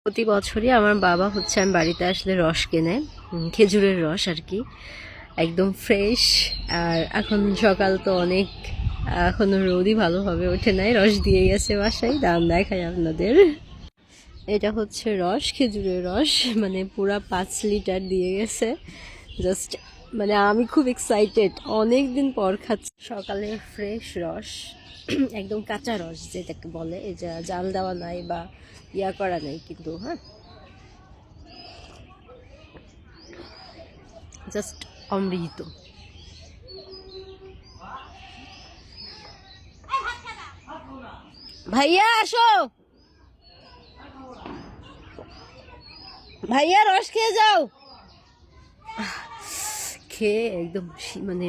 প্রতি বছরই আমার বাবা হচ্ছে আমি বাড়িতে আসলে রস কেনে, খেজুরের রস আর কি, একদম ফ্রেশ। আর এখন সকাল তো অনেক, এখনো রোদই ভালোভাবে ওঠে নাই, রস দিয়ে গেছে বাসায়, দাম দেখাই আপনাদের। এটা হচ্ছে রস, খেজুরের রস, মানে পুরা 5 লিটার দিয়ে গেছে। জাস্ট মানে আমি খুব এক্সাইটেড, অনেক দিন পর খাচ্ছি সকালে ফ্রেশ রস, একদম কাঁচা রস যেটাকে বলে, এই যে জাল দেওয়া নাই বা ইয়া করা নাই কিন্তু, হ্যাঁ, জাস্ট অমৃত। ভাইয়া আসো, ভাইয়া রস খেয়ে যাও। খেয়ে একদম মানে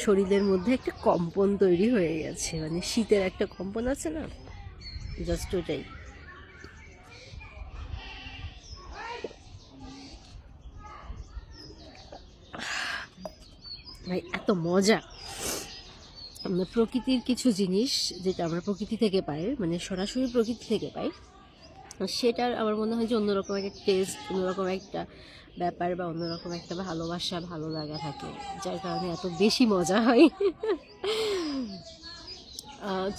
শরীরের মধ্যে একটা কম্পন তৈরি হয়ে গেছে, মানে শীতের একটা কম্পন আছে না, জাস্ট ওটাই। ভাই এত মজা, আমরা প্রকৃতির কিছু জিনিস যেটা আমরা প্রকৃতি থেকে পাই, মানে সরাসরি প্রকৃতি থেকে পাই, সেটার আমার মনে হয় যে অন্যরকম একটা টেস্ট, অন্যরকম একটা ব্যাপার বা অন্যরকম একটা ভালোবাসা, ভালো লাগা থাকে, যার কারণে এত বেশি মজা হয়।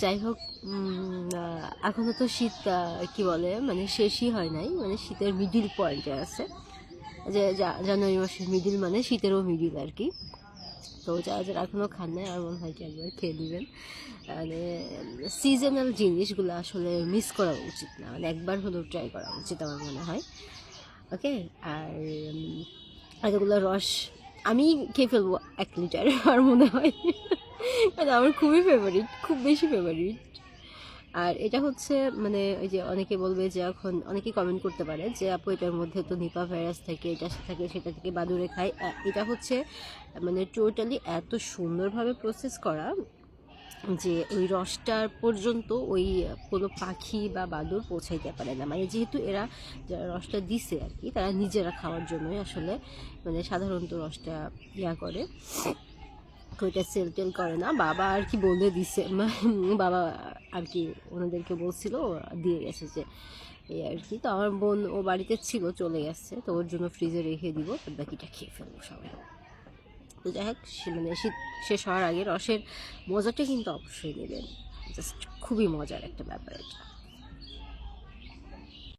যাই হোক, এখনো তো শীত কি বলে মানে শেষই হয় নাই, মানে শীতের মিডিল পয়েন্টে আছে, যে জানুয়ারি মাসের মিডিল মানে শীতেরও মিডিল আর কি। তো যারা যারা এখনও খান নাই আমার মনে হয় কি একবার খেয়ে নেবেন। মানে সিজনাল জিনিসগুলো আসলে মিস করা উচিত না, মানে একবার হলেও ট্রাই করা উচিত আমার মনে হয়। ওকে। আর এতগুলো রস আমি খেয়ে ফেলবো 1 লিটার আমার মনে হয়, মানে আমার খুবই ফেভারিট, খুব বেশি ফেভারিট। আর এটা হচ্ছে মানে ওই যে অনেকে বলবে যে, এখন অনেকে কমেন্ট করতে পারে যে আপু এটার মধ্যে তো নিপা ভাইরাস থাকে, এটা থাকে, সেটা থেকে বাদুড়ে খায়। এটা হচ্ছে মানে টোটালি এত সুন্দরভাবে প্রসেস করা যে ওই রসটার পর্যন্ত ওই কোনো পাখি বা বাদুড় পৌঁছাইতে পারে না, মানে যেহেতু এরা যারা রসটা দিছে আর কি, তারা নিজেরা খাওয়ার জন্যই আসলে মানে সাধারণত রসটা ইয়া করে, ওইটা সেল টেল করে না। বাবা আর কি বলে দিছে, বাবা আর কি ওনাদেরকে বলছিল, দিয়ে গেছে যে এই আর কি। তো আমার বোন ও বাড়িতে ছিল, চলে গেছে, তো ওর জন্য ফ্রিজে রেখে দিব, বাকিটা খেয়ে ফেলবো সবাই। তো যাই হোক, মানে শীত শেষ হওয়ার আগে রসের মজাটা কিন্তু অবশ্যই নেবেন, জাস্ট খুবই মজার একটা ব্যাপার এটা।